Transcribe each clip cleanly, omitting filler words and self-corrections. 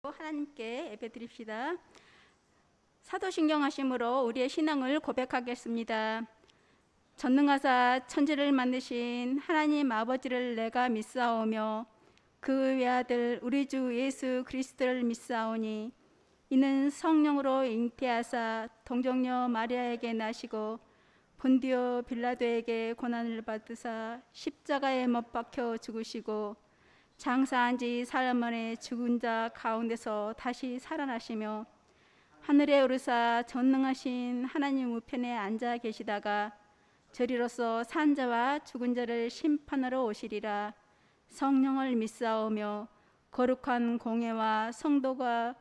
하나님께 예배드립시다. 사도신경하심으로 우리의 신앙을 고백하겠습니다. 전능하사 천지를 만드신 하나님 아버지를 내가 믿사오며 그 외아들 우리 주 예수 그리스도를 믿사오니 이는 성령으로 잉태하사 동정녀 마리아에게 나시고 본디오 빌라도에게 고난을 받으사 십자가에 못 박혀 죽으시고 장사한 지 사흘 만에 죽은 자 가운데서 다시 살아나시며 하늘에 오르사 전능하신 하나님 우편에 앉아 계시다가 저리로서 산 자와 죽은 자를 심판하러 오시리라. 성령을 믿사오며 거룩한 공예와 성도가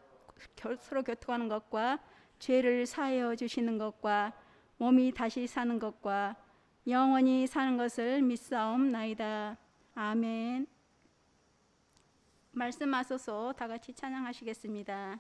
서로 교통하는 것과 죄를 사하여 주시는 것과 몸이 다시 사는 것과 영원히 사는 것을 믿사옵나이다. 아멘. 말씀하소서. 다 같이 찬양하시겠습니다.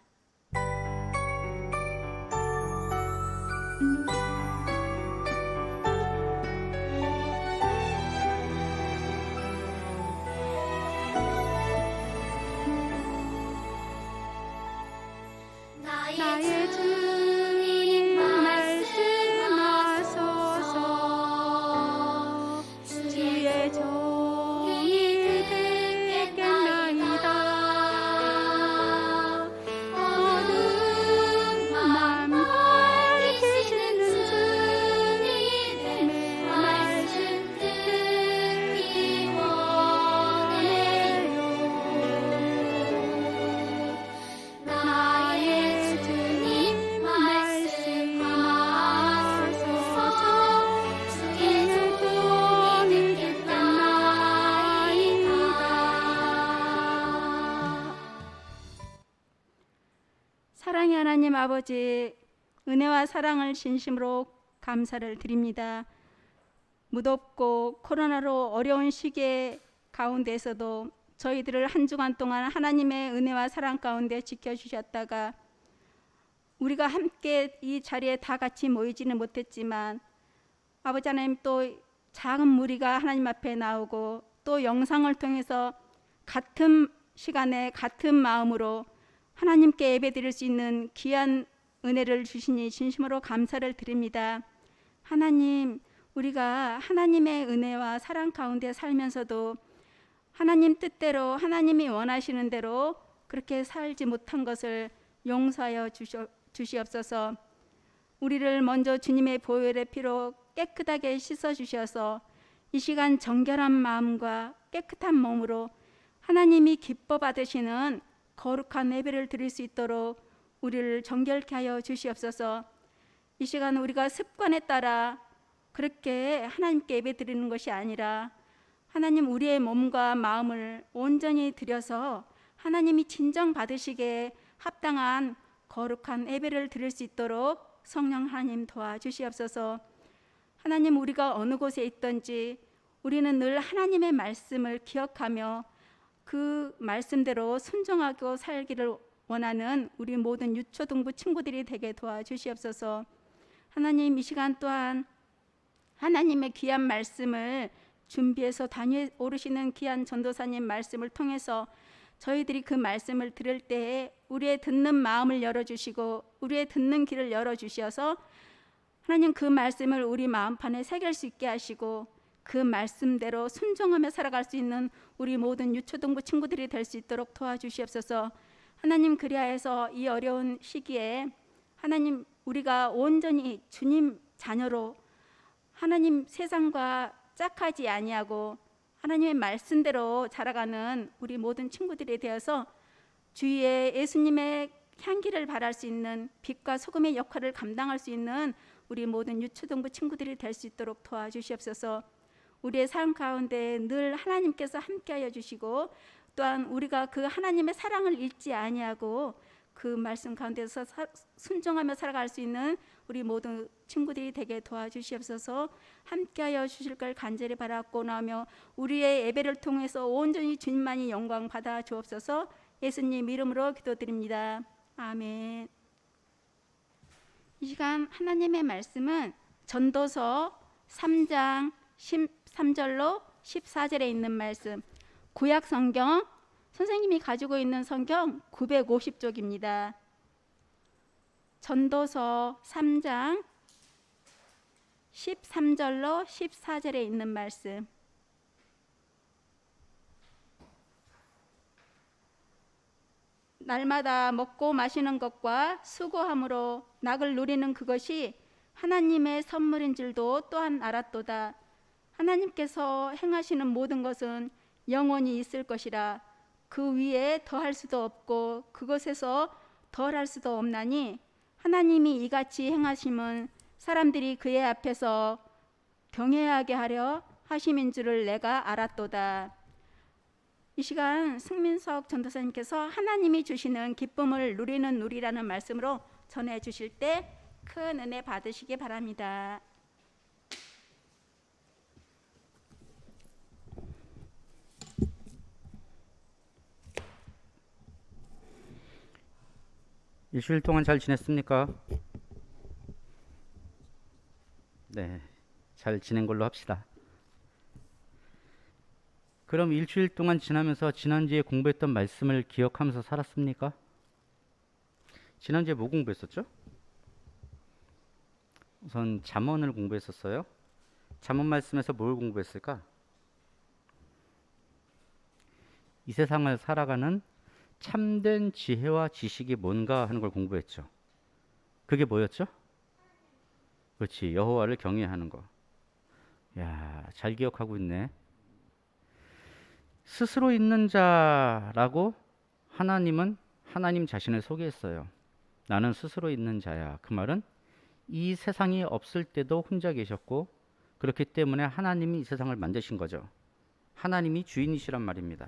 나의 주님 말씀하소서. 주의 종이 듣겠나이다. 어둠 맘 밝히시는 주님의 말씀 듣기 원해요. 나의 주님 말씀하소서. 주의 종이 듣겠나이다. 사랑의 하나님 아버지, 은혜와 사랑을 진심으로 감사를 드립니다. 무덥고 코로나로 어려운 시기에 가운데에서도 저희들을 한 주간 동안 하나님의 은혜와 사랑 가운데 지켜주셨다가 우리가 함께 이 자리에 다 같이 모이지는 못했지만 아버지 하나님, 또 작은 무리가 하나님 앞에 나오고 또 영상을 통해서 같은 시간에 같은 마음으로 하나님께 예배드릴 수 있는 귀한 은혜를 주시니 진심으로 감사를 드립니다. 하나님, 우리가 하나님의 은혜와 사랑 가운데 살면서도 하나님 뜻대로 하나님이 원하시는 대로 그렇게 살지 못한 것을 용서하여 주시옵소서. 우리를 먼저 주님의 보혈의 피로 깨끗하게 씻어 주셔서 이 시간 정결한 마음과 깨끗한 몸으로 하나님이 기뻐 받으시는 거룩한 예배를 드릴 수 있도록 우리를 정결케 하여 주시옵소서. 이 시간 우리가 습관에 따라 그렇게 하나님께 예배 드리는 것이 아니라 하나님, 우리의 몸과 마음을 온전히 드려서 하나님이 진정 받으시기에 합당한 거룩한 예배를 드릴 수 있도록 성령 하나님 도와주시옵소서. 하나님, 우리가 어느 곳에 있든지 우리는 늘 하나님의 말씀을 기억하며 그 말씀대로 순종하고 살기를 원하는 우리 모든 유초등부 친구들이 되게 도와주시옵소서. 하나님, 이 시간 또한 하나님의 귀한 말씀을 준비해서 단위에 오르시는 귀한 전도사님 말씀을 통해서 저희들이 그 말씀을 들을 때에 우리의 듣는 마음을 열어주시고 우리의 듣는 귀를 열어주셔서 하나님, 그 말씀을 우리 마음판에 새길 수 있게 하시고 그 말씀대로 순종하며 살아갈 수 있는 우리 모든 유초등부 친구들이 될 수 있도록 도와주시옵소서. 하나님, 그리하여서 이 어려운 시기에 하나님, 우리가 온전히 주님 자녀로 하나님 세상과 짝하지 아니하고 하나님의 말씀대로 자라가는 우리 모든 친구들이 되어서 주위에 예수님의 향기를 발할 수 있는 빛과 소금의 역할을 감당할 수 있는 우리 모든 유초등부 친구들이 될 수 있도록 도와주시옵소서. 우리의 삶 가운데 늘 하나님께서 함께하여 주시고 또한 우리가 그 하나님의 사랑을 잊지 아니하고 그 말씀 가운데서 순종하며 살아갈 수 있는 우리 모든 친구들이 되게 도와주시옵소서. 함께하여 주실 걸 간절히 바라고 나오며 우리의 예배를 통해서 온전히 주님만이 영광 받아 주옵소서. 예수님 이름으로 기도드립니다. 아멘. 이 시간 하나님의 말씀은 전도서 3장 13절로 14절에 있는 말씀, 구약 성경 선생님이 가지고 있는 성경 950쪽입니다. 전도서 3장 13절로 14절에 있는 말씀. 날마다 먹고 마시는 것과 수고함으로 낙을 누리는 그것이 하나님의 선물인 줄도 또한 알았도다. 하나님께서 행하시는 모든 것은 영원히 있을 것이라. 그 위에 더할 수도 없고 그것에서 덜할 수도 없나니 하나님이 이같이 행하심은 사람들이 그의 앞에서 경외하게 하려 하심인 줄을 내가 알았도다. 이 시간 승민석 전도사님께서 하나님이 주시는 기쁨을 누리는 말씀으로 전해 주실 때 큰 은혜 받으시기 바랍니다. 일주일 동안 잘 지냈습니까? 네, 잘 지낸 걸로 합시다. 그럼 일주일 동안 지나면서 지난주에 공부했던 말씀을 기억하면서 살았습니까? 지난주에 뭐 공부했었죠? 우선 잠언을 공부했었어요. 잠언 말씀에서 뭘 공부했을까? 이 세상을 살아가는 참된 지혜와 지식이 뭔가 하는 걸 공부했죠. 그게 뭐였죠? 그렇지, 여호와를 경외하는 거. 야, 잘 기억하고 있네. 스스로 있는 자라고 하나님은 하나님 자신을 소개했어요. 나는 스스로 있는 자야. 그 말은 이 세상이 없을 때도 혼자 계셨고 그렇기 때문에 하나님이 이 세상을 만드신 거죠. 하나님이 주인이시란 말입니다.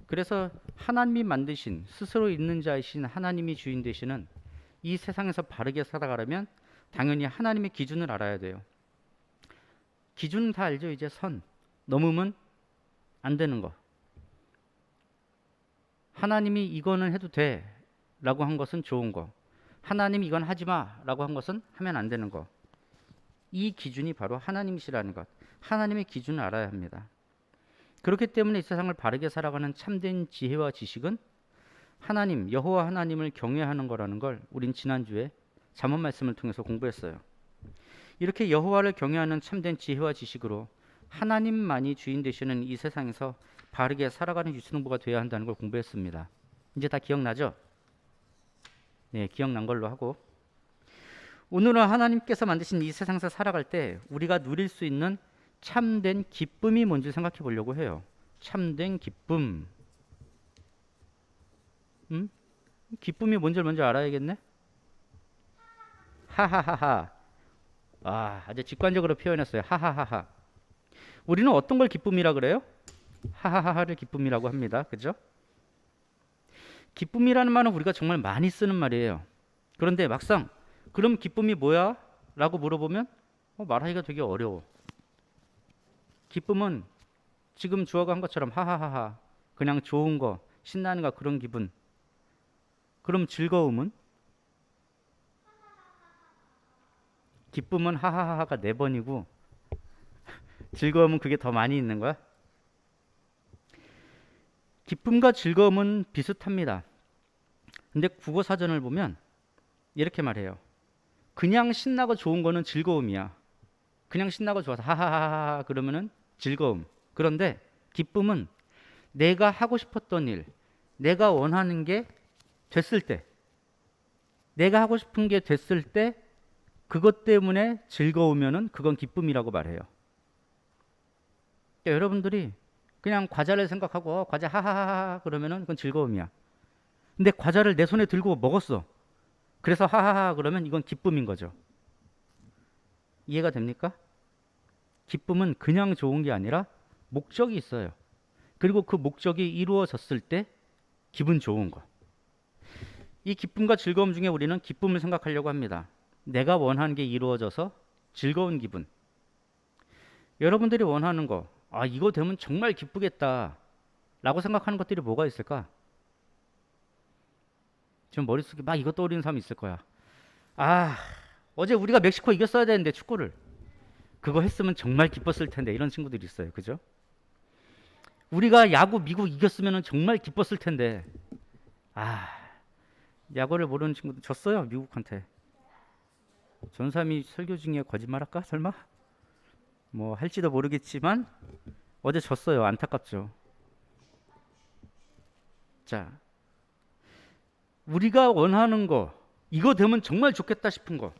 그래서 하나님이 만드신 스스로 있는 자이신 하나님이 주인 되시는 이 세상에서 바르게 살아가려면 당연히 하나님의 기준을 알아야 돼요. 기준은 다 알죠. 이제 선 넘으면 안 되는 거. 하나님이 이거는 해도 돼 라고 한 것은 좋은 거, 하나님이 이건 하지 마 라고 한 것은 하면 안 되는 거. 이 기준이 바로 하나님이시라는 것, 하나님의 기준을 알아야 합니다. 그렇기 때문에 이 세상을 바르게 살아가는 참된 지혜와 지식은 하나님, 여호와 하나님을 경외하는 거라는 걸 우린 지난주에 잠언 말씀을 통해서 공부했어요. 이렇게 여호와를 경외하는 참된 지혜와 지식으로 하나님만이 주인 되시는 이 세상에서 바르게 살아가는 유승부가 되어야 한다는 걸 공부했습니다. 이제 다 기억나죠? 네, 기억난 걸로 하고, 오늘은 하나님께서 만드신 이 세상에서 살아갈 때 우리가 누릴 수 있는 참된 기쁨이 뭔지 생각해 보려고 해요. 참된 기쁨. 기쁨이 뭔지 먼저 알아야겠네. 하하하하. 아주 직관적으로 표현했어요. 하하하하. 우리는 어떤 걸 기쁨이라 그래요? 하하하하를 기쁨이라고 합니다. 그죠? 기쁨이라는 말은 우리가 정말 많이 쓰는 말이에요. 그런데 막상 그럼 기쁨이 뭐야? 라고 물어보면 말하기가 되게 어려워. 기쁨은 지금 주어가 한 것처럼 하하하하, 그냥 좋은 거, 신나는 거, 그런 기분. 그럼 즐거움은? 기쁨은 하하하하가 4번이고 즐거움은 그게 더 많이 있는 거야? 기쁨과 즐거움은 비슷합니다. 근데 국어사전을 보면 이렇게 말해요. 그냥 신나고 좋은 거는 즐거움이야. 그냥 신나고 좋아서 하하하하 그러면은 즐거움. 그런데 기쁨은 내가 하고 싶었던 일, 내가 원하는 게 됐을 때, 내가 하고 싶은 게 됐을 때 그것 때문에 즐거우면은 그건 기쁨이라고 말해요. 그러니까 여러분들이 그냥 과자를 생각하고 과자 하하하하 그러면은 그건 즐거움이야. 근데 과자를 내 손에 들고 먹었어. 그래서 하하하 그러면 이건 기쁨인 거죠. 이해가 됩니까? 기쁨은 그냥 좋은 게 아니라 목적이 있어요. 그리고 그 목적이 이루어졌을 때 기분 좋은 거. 이 기쁨과 즐거움 중에 우리는 기쁨을 생각하려고 합니다. 내가 원하는 게 이루어져서 즐거운 기분. 여러분들이 원하는 거, 이거 되면 정말 기쁘겠다 라고 생각하는 것들이 뭐가 있을까? 지금 머릿속에 막 이거 떠오르는 사람이 있을 거야. 어제 우리가 멕시코 이겼어야 되는데 축구를. 그거 했으면 정말 기뻤을 텐데, 이런 친구들이 있어요. 그죠? 우리가 야구 미국 이겼으면 정말 기뻤을 텐데, 야구를 모르는 친구도 졌어요, 미국한테. 전삼이 설교 중에 거짓말할까 설마? 뭐 할지도 모르겠지만 어제 졌어요. 안타깝죠. 자, 우리가 원하는 거, 이거 되면 정말 좋겠다 싶은 거,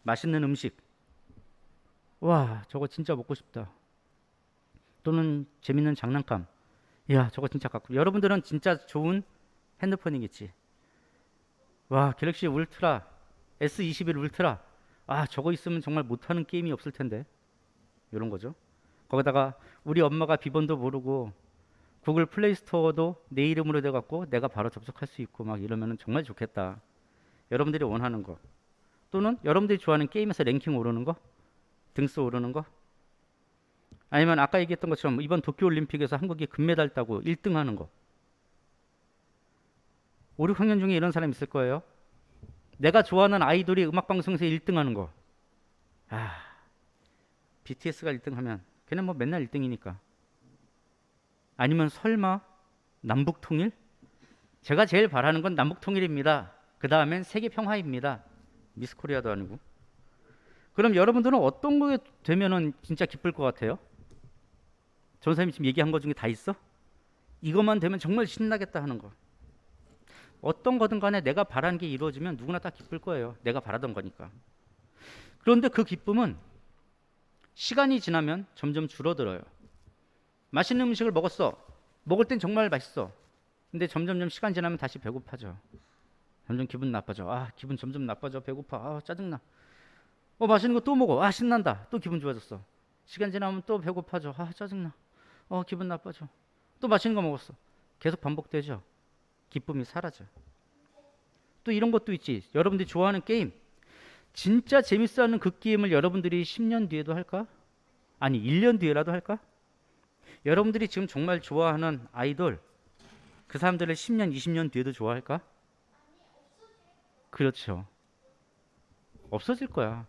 맛있는 음식, 와 저거 진짜 먹고 싶다, 또는 재밌는 장난감, 야 저거 진짜 갖고, 여러분들은 진짜 좋은 핸드폰이겠지. 와 갤럭시 울트라, S21 울트라, 저거 있으면 정말 못하는 게임이 없을 텐데, 이런 거죠. 거기다가 우리 엄마가 비번도 모르고 구글 플레이 스토어도 내 이름으로 돼 갖고 내가 바로 접속할 수 있고 막 이러면 정말 좋겠다. 여러분들이 원하는 거, 또는 여러분들이 좋아하는 게임에서 랭킹 오르는 거, 등수 오르는 거, 아니면 아까 얘기했던 것처럼 이번 도쿄올림픽에서 한국이 금메달 따고 1등 하는 거. 5, 6학년 중에 이런 사람 있을 거예요. 내가 좋아하는 아이돌이 음악방송에서 1등 하는 거. BTS가 1등 하면 걔는 뭐 맨날 1등이니까. 아니면 설마 남북통일? 제가 제일 바라는 건 남북통일입니다. 그 다음엔 세계평화입니다. 미스코리아도 아니고. 그럼 여러분들은 어떤 거에 되면은 진짜 기쁠 것 같아요? 전사님이 지금 얘기한 거 중에 다 있어? 이것만 되면 정말 신나겠다 하는 거. 어떤 거든 간에 내가 바라는 게 이루어지면 누구나 다 기쁠 거예요. 내가 바라던 거니까. 그런데 그 기쁨은 시간이 지나면 점점 줄어들어요. 맛있는 음식을 먹었어. 먹을 땐 정말 맛있어. 근데 점점 시간 지나면 다시 배고파져. 점점 기분 나빠져. 기분 점점 나빠져. 배고파. 짜증나. 맛있는 거 또 먹어. 신난다. 또 기분 좋아졌어. 시간 지나면 또 배고파져. 짜증나. 기분 나빠져. 또 맛있는 거 먹었어. 계속 반복되죠. 기쁨이 사라져. 또 이런 것도 있지. 여러분들이 좋아하는 게임, 진짜 재밌어하는 그 게임을 여러분들이 10년 뒤에도 할까? 아니 1년 뒤에라도 할까? 여러분들이 지금 정말 좋아하는 아이돌, 그 사람들을 10년, 20년 뒤에도 좋아할까? 그렇죠. 없어질 거야.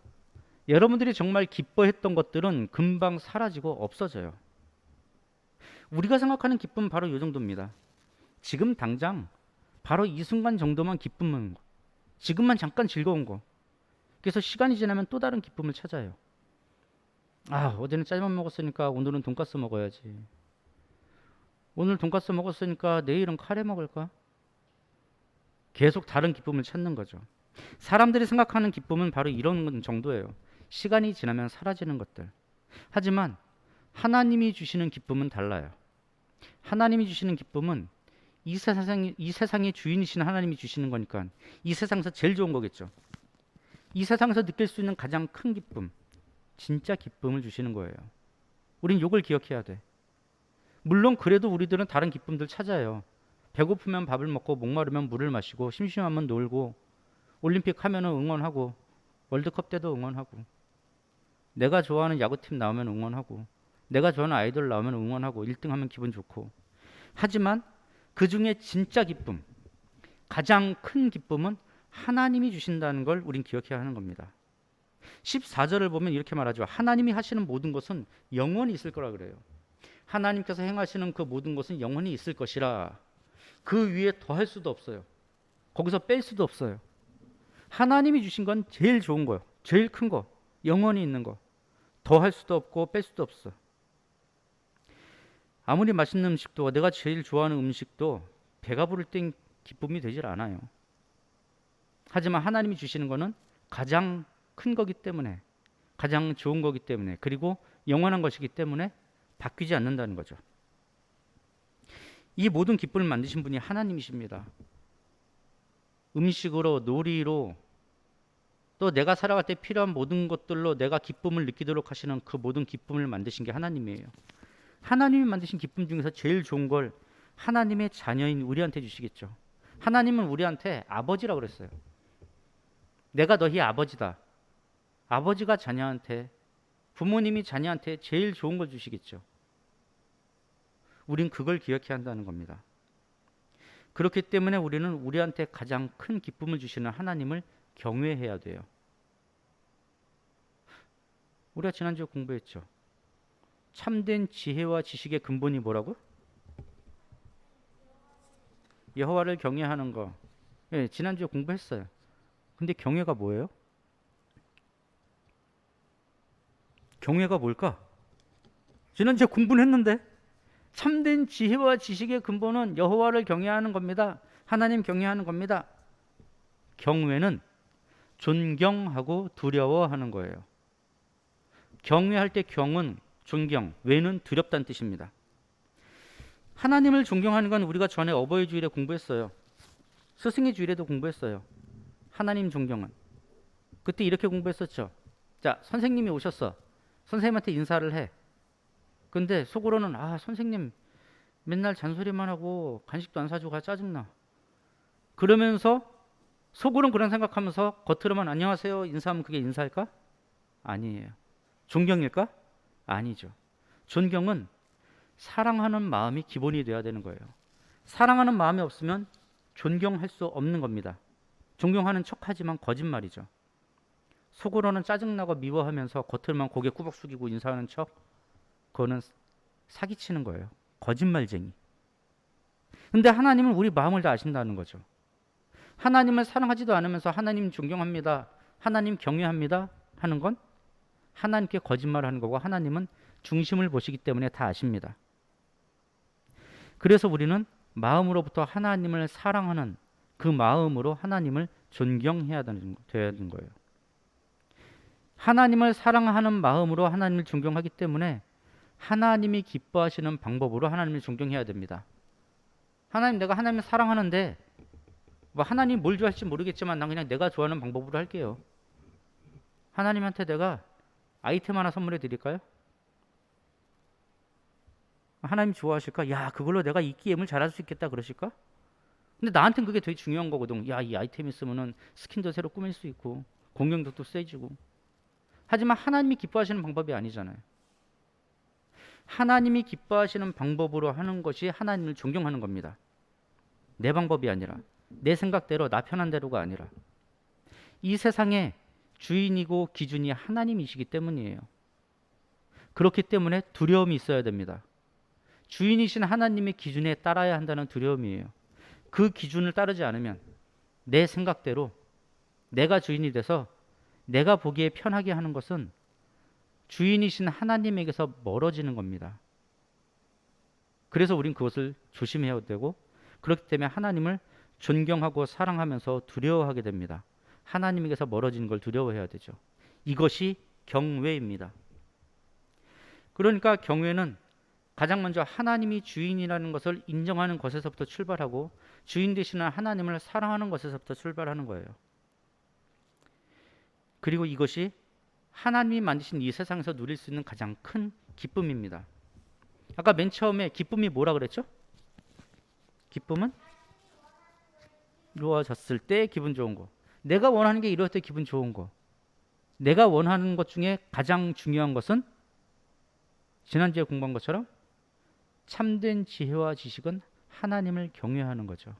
여러분들이 정말 기뻐했던 것들은 금방 사라지고 없어져요. 우리가 생각하는 기쁨은 바로 이 정도입니다. 지금 당장 바로 이 순간 정도만 기쁨은 거. 지금만 잠깐 즐거운 거. 그래서 시간이 지나면 또 다른 기쁨을 찾아요. 어제는 짜장면 먹었으니까 오늘은 돈가스 먹어야지. 오늘 돈가스 먹었으니까 내일은 카레 먹을까? 계속 다른 기쁨을 찾는 거죠. 사람들이 생각하는 기쁨은 바로 이런 정도예요. 시간이 지나면 사라지는 것들. 하지만 하나님이 주시는 기쁨은 달라요. 하나님이 주시는 기쁨은 이 세상의 주인이신 하나님이 주시는 거니까 이 세상에서 제일 좋은 거겠죠. 이 세상에서 느낄 수 있는 가장 큰 기쁨, 진짜 기쁨을 주시는 거예요. 우린 이걸 기억해야 돼. 물론 그래도 우리들은 다른 기쁨들 찾아요. 배고프면 밥을 먹고, 목마르면 물을 마시고, 심심하면 놀고, 올림픽 하면은 응원하고, 월드컵 때도 응원하고, 내가 좋아하는 야구팀 나오면 응원하고, 내가 좋아하는 아이돌 나오면 응원하고, 1등 하면 기분 좋고. 하지만 그 중에 진짜 기쁨, 가장 큰 기쁨은 하나님이 주신다는 걸 우린 기억해야 하는 겁니다. 14절을 보면 이렇게 말하죠. 하나님이 하시는 모든 것은 영원히 있을 거라 그래요. 하나님께서 행하시는 그 모든 것은 영원히 있을 것이라. 그 위에 더할 수도 없어요. 거기서 뺄 수도 없어요. 하나님이 주신 건 제일 좋은 거예요. 제일 큰 거, 영원히 있는 거. 더할 수도 없고 뺄 수도 없어. 아무리 맛있는 음식도, 내가 제일 좋아하는 음식도 배가 부를 땐 기쁨이 되질 않아요. 하지만 하나님이 주시는 거는 가장 큰 거기 때문에, 가장 좋은 거기 때문에, 그리고 영원한 것이기 때문에 바뀌지 않는다는 거죠. 이 모든 기쁨을 만드신 분이 하나님이십니다. 음식으로, 놀이로, 또 내가 살아갈 때 필요한 모든 것들로 내가 기쁨을 느끼도록 하시는 그 모든 기쁨을 만드신 게 하나님이에요. 하나님이 만드신 기쁨 중에서 제일 좋은 걸 하나님의 자녀인 우리한테 주시겠죠. 하나님은 우리한테 아버지라고 그랬어요. 내가 너희 아버지다. 아버지가 자녀한테, 부모님이 자녀한테 제일 좋은 걸 주시겠죠. 우린 그걸 기억해야 한다는 겁니다. 그렇기 때문에 우리는 우리한테 가장 큰 기쁨을 주시는 하나님을 경외해야 돼요. 우리가 지난주에 공부했죠. 참된 지혜와 지식의 근본이 뭐라고? 여호와를 경외하는 거. 예, 지난주에 공부했어요. 근데 경외가 뭐예요? 경외가 뭘까? 지난주에 공부는 했는데 참된 지혜와 지식의 근본은 여호와를 경외하는 겁니다. 하나님 경외하는 겁니다. 경외는 존경하고 두려워하는 거예요. 경외할 때 경은 존경, 외는 두렵다는 뜻입니다. 하나님을 존경하는 건 우리가 전에 어버이 주일에 공부했어요. 스승의 주일에도 공부했어요. 하나님 존경은. 그때 이렇게 공부했었죠. 자, 선생님이 오셨어. 선생님한테 인사를 해. 근데 속으로는 선생님 맨날 잔소리만 하고 간식도 안 사주고 짜증나. 그러면서 속으로는 그런 생각하면서 겉으로만 안녕하세요 인사하면 그게 인사일까? 아니에요. 존경일까? 아니죠. 존경은 사랑하는 마음이 기본이 돼야 되는 거예요. 사랑하는 마음이 없으면 존경할 수 없는 겁니다. 존경하는 척하지만 거짓말이죠. 속으로는 짜증나고 미워하면서 겉으로만 고개 꾸벅 숙이고 인사하는 척, 그거는 사기치는 거예요. 거짓말쟁이. 근데 하나님은 우리 마음을 다 아신다는 거죠. 하나님을 사랑하지도 않으면서 하나님 존경합니다, 하나님 경외합니다 하는 건 하나님께 거짓말하는 거고, 하나님은 중심을 보시기 때문에 다 아십니다. 그래서 우리는 마음으로부터 하나님을 사랑하는 그 마음으로 하나님을 존경해야 되는 거예요. 하나님을 사랑하는 마음으로 하나님을 존경하기 때문에 하나님이 기뻐하시는 방법으로 하나님을 존경해야 됩니다. 하나님, 내가 하나님을 사랑하는데 하나님 뭘 좋아할지 모르겠지만 난 그냥 내가 좋아하는 방법으로 할게요. 하나님한테 내가 아이템 하나 선물해 드릴까요? 하나님 좋아하실까? 야, 그걸로 내가 이 게임을 잘할 수 있겠다 그러실까? 근데 나한테는 그게 되게 중요한 거거든. 야, 이 아이템 있으면은 스킨도 새로 꾸밀 수 있고 공격력도 세지고. 하지만 하나님이 기뻐하시는 방법이 아니잖아요. 하나님이 기뻐하시는 방법으로 하는 것이 하나님을 존경하는 겁니다. 내 방법이 아니라, 내 생각대로, 나 편한 대로가 아니라. 이 세상의 주인이고 기준이 하나님이시기 때문이에요. 그렇기 때문에 두려움이 있어야 됩니다. 주인이신 하나님의 기준에 따라야 한다는 두려움이에요. 그 기준을 따르지 않으면 내 생각대로 내가 주인이 돼서 내가 보기에 편하게 하는 것은 주인이신 하나님에게서 멀어지는 겁니다. 그래서 우린 그것을 조심해야 되고, 그렇기 때문에 하나님을 존경하고 사랑하면서 두려워하게 됩니다. 하나님에게서 멀어지는 걸 두려워해야 되죠. 이것이 경외입니다. 그러니까 경외는 가장 먼저 하나님이 주인이라는 것을 인정하는 것에서부터 출발하고, 주인 되시는 하나님을 사랑하는 것에서부터 출발하는 거예요. 그리고 이것이 하나님이 만드신 이 세상에서 누릴 수 있는 가장 큰 기쁨입니다. 아까 맨 처음에 기쁨이 뭐라 그랬죠? 기쁨은 이루어졌을 때 기분 좋은 거. 내가 원하는 게 이루어질 때 기분 좋은 거. 내가 원하는 것 중에 가장 중요한 것은 지난주에 공부한 것처럼 참된 지혜와 지식은 하나님을 경외하는 거죠.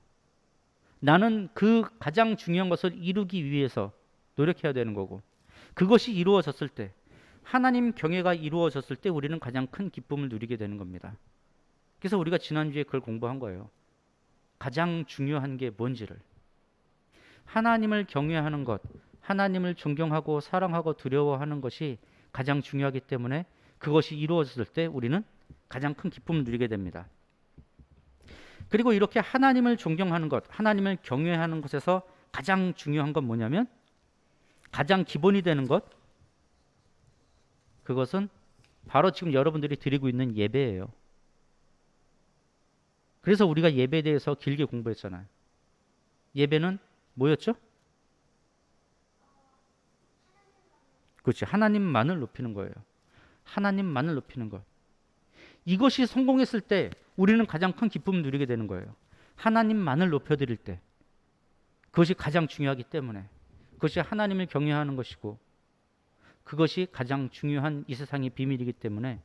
나는 그 가장 중요한 것을 이루기 위해서 노력해야 되는 거고, 그것이 이루어졌을 때, 하나님 경외가 이루어졌을 때 우리는 가장 큰 기쁨을 누리게 되는 겁니다. 그래서 우리가 지난주에 그걸 공부한 거예요. 가장 중요한 게 뭔지를. 하나님을 경외하는 것, 하나님을 존경하고 사랑하고 두려워하는 것이 가장 중요하기 때문에 그것이 이루어졌을 때 우리는 가장 큰 기쁨을 누리게 됩니다. 그리고 이렇게 하나님을 존경하는 것, 하나님을 경외하는 것에서 가장 중요한 건 뭐냐면, 가장 기본이 되는 것, 그것은 바로 지금 여러분들이 드리고 있는 예배예요. 그래서 우리가 예배에 대해서 길게 공부했잖아요. 예배는 뭐였죠? 그렇지, 하나님만을 높이는 거예요. 하나님만을 높이는 것. 이것이 성공했을 때 우리는 가장 큰 기쁨을 누리게 되는 거예요. 하나님만을 높여드릴 때. 그것이 가장 중요하기 때문에. 그것이 하나님을 경외하는 것이고, 그것이 가장 중요한 이 세상의 비밀이기 때문에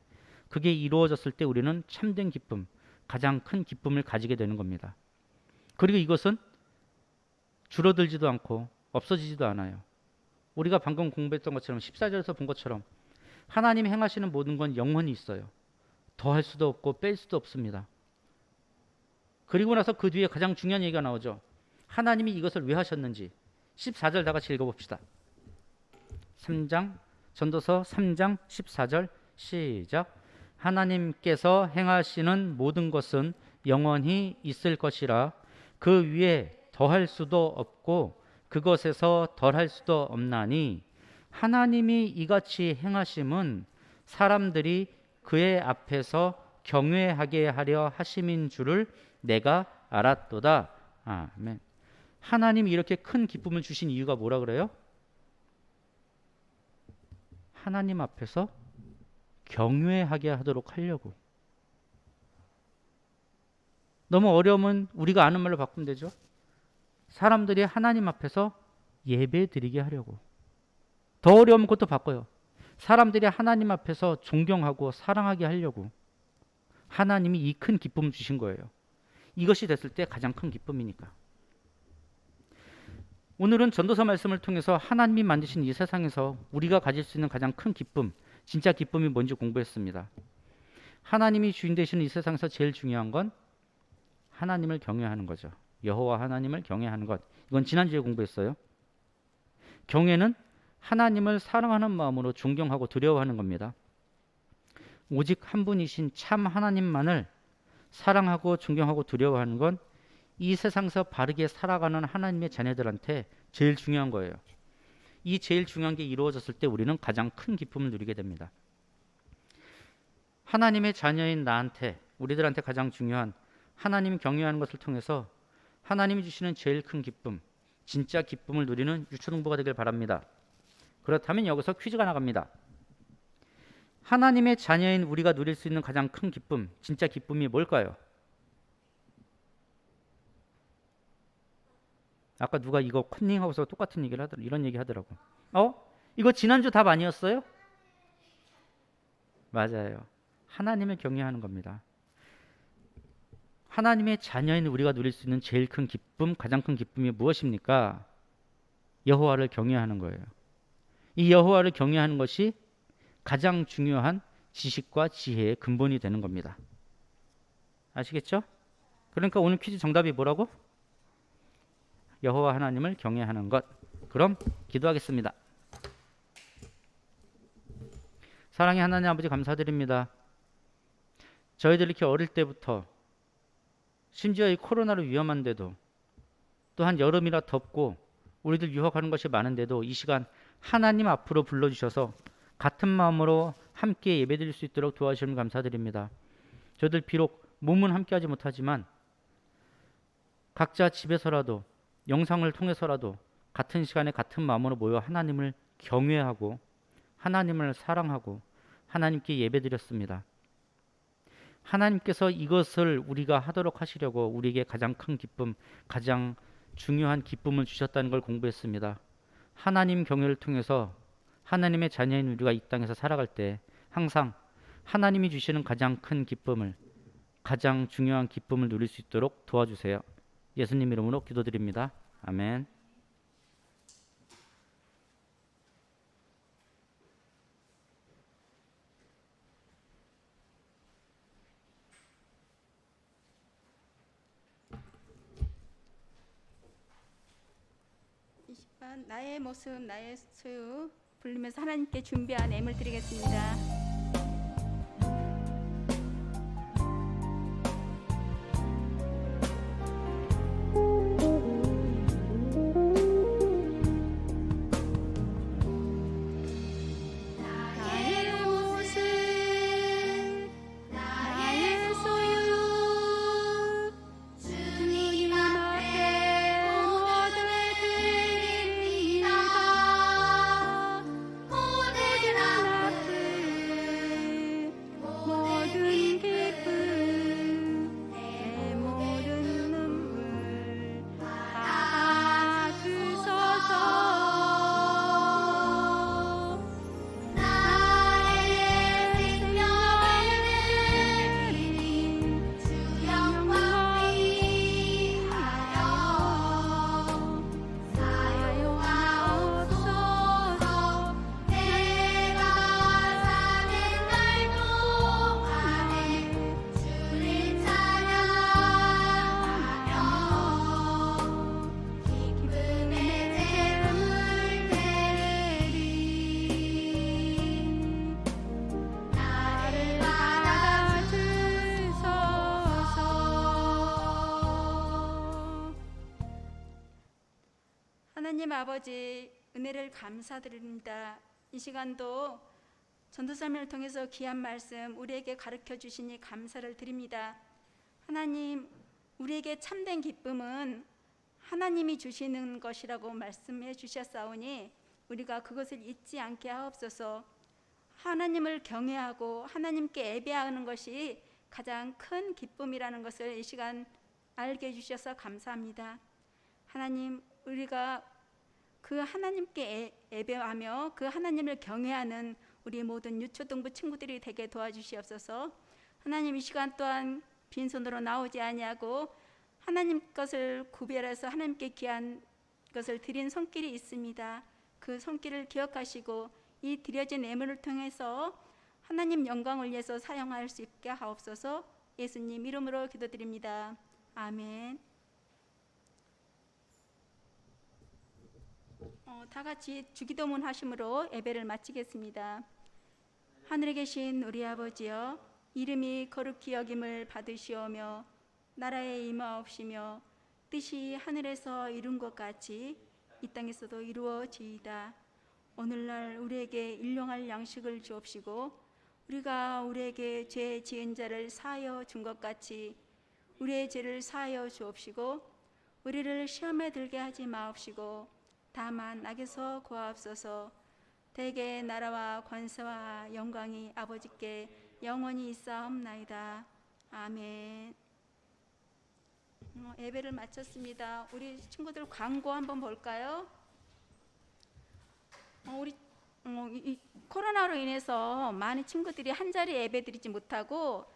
그게 이루어졌을 때 우리는 참된 기쁨, 가장 큰 기쁨을 가지게 되는 겁니다. 그리고 이것은 줄어들지도 않고 없어지지도 않아요. 우리가 방금 공부했던 것처럼 14절에서 본 것처럼 하나님이 행하시는 모든 건 영원히 있어요. 더할 수도 없고 뺄 수도 없습니다. 그리고 나서 그 뒤에 가장 중요한 얘기가 나오죠. 하나님이 이것을 왜 하셨는지 14절 다 같이 읽어봅시다. 3장 전도서 3장 14절 시작. 하나님께서 행하시는 모든 것은 영원히 있을 것이라 그 위에 더할 수도 없고 그것에서 덜할 수도 없나니 하나님이 이같이 행하심은 사람들이 그의 앞에서 경외하게 하려 하심인 줄을 내가 알았도다. 아멘. 하나님이 이렇게 큰 기쁨을 주신 이유가 뭐라 그래요? 하나님 앞에서 경외하게 하도록 하려고. 너무 어려우면 우리가 아는 말로 바꾸면 되죠. 사람들이 하나님 앞에서 예배 드리게 하려고. 더 어려우면 그것도 바꿔요. 사람들이 하나님 앞에서 존경하고 사랑하게 하려고. 하나님이 이 큰 기쁨을 주신 거예요. 이것이 됐을 때 가장 큰 기쁨이니까. 오늘은 전도서 말씀을 통해서 하나님이 만드신 이 세상에서 우리가 가질 수 있는 가장 큰 기쁨, 진짜 기쁨이 뭔지 공부했습니다. 하나님이 주인 되시는 이 세상에서 제일 중요한 건 하나님을 경외하는 거죠. 여호와 하나님을 경외하는 것. 이건 지난주에 공부했어요. 경외는 하나님을 사랑하는 마음으로 존경하고 두려워하는 겁니다. 오직 한 분이신 참 하나님만을 사랑하고 존경하고 두려워하는 건 이 세상에서 바르게 살아가는 하나님의 자녀들한테 제일 중요한 거예요. 이 제일 중요한 게 이루어졌을 때 우리는 가장 큰 기쁨을 누리게 됩니다. 하나님의 자녀인 나한테, 우리들한테 가장 중요한 하나님 경외하는 것을 통해서 하나님이 주시는 제일 큰 기쁨, 진짜 기쁨을 누리는 유초등부가 되길 바랍니다. 그렇다면 여기서 퀴즈가 나갑니다. 하나님의 자녀인 우리가 누릴 수 있는 가장 큰 기쁨, 진짜 기쁨이 뭘까요? 아까 누가 이거 컨닝하고서 똑같은 얘기를 하더라고. 이런 얘기 하더라고. 이거 지난주 답 아니었어요? 맞아요. 하나님을 경외하는 겁니다. 하나님의 자녀인 우리가 누릴 수 있는 제일 큰 기쁨, 가장 큰 기쁨이 무엇입니까? 여호와를 경외하는 거예요. 이 여호와를 경외하는 것이 가장 중요한 지식과 지혜의 근본이 되는 겁니다. 아시겠죠? 그러니까 오늘 퀴즈 정답이 뭐라고? 여호와 하나님을 경외하는 것. 그럼 기도하겠습니다. 사랑의 하나님 아버지 감사드립니다. 저희들이 이렇게 어릴 때부터 심지어 이 코로나로 위험한데도 또한 여름이라 덥고 우리들 유학하는 것이 많은데도 이 시간 하나님 앞으로 불러주셔서 같은 마음으로 함께 예배드릴 수 있도록 도와주시면 감사드립니다. 저희들 비록 몸은 함께하지 못하지만 각자 집에서라도 영상을 통해서라도 같은 시간에 같은 마음으로 모여 하나님을 경외하고 하나님을 사랑하고 하나님께 예배드렸습니다. 하나님께서 이것을 우리가 하도록 하시려고 우리에게 가장 큰 기쁨, 가장 중요한 기쁨을 주셨다는 걸 공부했습니다. 하나님 경외를 통해서 하나님의 자녀인 우리가 이 땅에서 살아갈 때 항상 하나님이 주시는 가장 큰 기쁨을, 가장 중요한 기쁨을 누릴 수 있도록 도와주세요. 예수님 이름으로 기도드립니다. 아멘. 이 시간 나의 모습 나의 소유 부르면서 하나님께 준비한 예물 드리겠습니다. 나의 모습 나의 소유 주님 앞에 모두 드립니다. 모든 아픔 하나님 아버지 은혜를 감사드립니다. 이 시간도 전도사님을 통해서 귀한 말씀 우리에게 가르쳐 주시니 감사를 드립니다. 하나님, 우리에게 참된 기쁨은 하나님이 주시는 것이라고 말씀해 주셨사오니 우리가 그것을 잊지 않게 하옵소서. 하나님을 경외하고 하나님께 예배하는 것이 가장 큰 기쁨이라는 것을 이 시간 알게 해주셔서 감사합니다. 하나님, 우리가 그 하나님께 예배하며 그 하나님을 경외하는 우리 모든 유초등부 친구들이 되게 도와주시옵소서. 하나님, 이 시간 또한 빈손으로 나오지 아니하고 하나님 것을 구별해서 하나님께 귀한 것을 드린 손길이 있습니다. 그 손길을 기억하시고 이 드려진 예물을 통해서 하나님 영광을 위해서 사용할 수 있게 하옵소서. 예수님 이름으로 기도드립니다. 아멘. 다 같이 주기도문 하심으로 예배를 마치겠습니다. 하늘에 계신 우리 아버지여, 이름이 거룩히 여김을 받으시오며 나라에 임하옵시며 뜻이 하늘에서 이룬 것 같이 이 땅에서도 이루어지이다. 오늘날 우리에게 일용할 양식을 주옵시고 우리가 우리에게 죄 지은 자를 사하여 준 것 같이 우리의 죄를 사하여 주옵시고 우리를 시험에 들게 하지 마옵시고 다만 악에서 구하옵소서. 대개 나라와 권세와 영광이 아버지께 영원히 있사옵나이다. 아멘. 예배를 마쳤습니다. 우리 친구들 광고 한번 볼까요? 이 코로나로 인해서 많은 친구들이 한 자리에 예배 드리지 못하고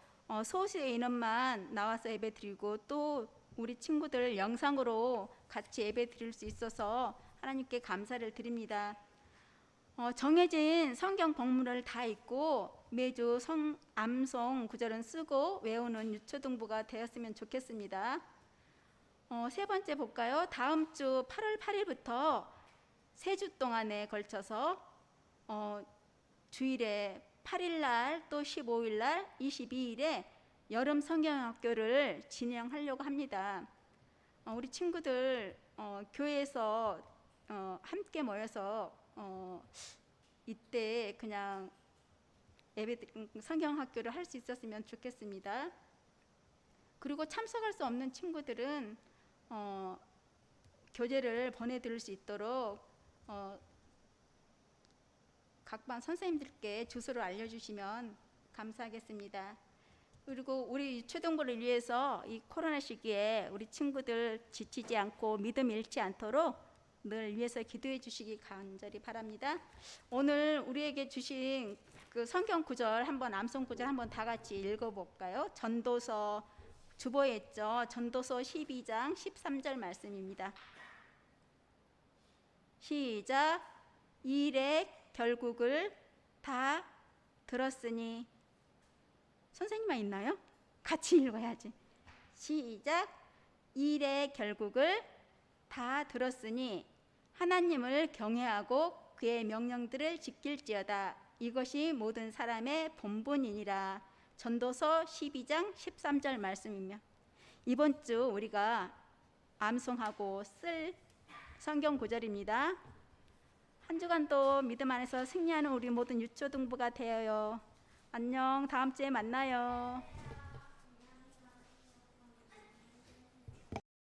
소수의 인원만 나와서 예배 드리고 또 우리 친구들 영상으로 같이 예배 드릴 수 있어서 하나님께 감사를 드립니다. 정해진 성경 본문을 다 읽고 매주 암송 구절은 쓰고 외우는 유초등부가 되었으면 좋겠습니다. 세 번째 볼까요? 다음 주 8월 8일부터 3주 동안에 걸쳐서 주일에 8일날 또 15일날 22일에 여름 성경학교를 진행하려고 합니다. 우리 친구들 교회에서 함께 모여서 이때 그냥 예배 성경학교를 할 수 있었으면 좋겠습니다. 그리고 참석할 수 없는 친구들은 교재를 보내드릴 수 있도록 각 반 선생님들께 주소를 알려주시면 감사하겠습니다. 그리고 우리 유초등부를 위해서 이 코로나 시기에 우리 친구들 지치지 않고 믿음 잃지 않도록 늘 위해서 기도해 주시기 간절히 바랍니다. 오늘 우리에게 주신 그 성경 구절 한번 암송 구절 한번 다 같이 읽어볼까요? 전도서 주보에 있죠. 전도서 12장 13절 말씀입니다. 시작. 일의 결국을 다 들었으니. 선생님만 있나요? 같이 읽어야지. 시작. 일의 결국을 다 들었으니 하나님을 경외하고 그의 명령들을 지킬지어다. 이것이 모든 사람의 본분이니라. 전도서 12장 13절 말씀이며 이번 주 우리가 암송하고 쓸 성경 구절입니다. 한 주간도 믿음 안에서 승리하는 우리 모든 유초등부가 되어요. 안녕. 다음 주에 만나요.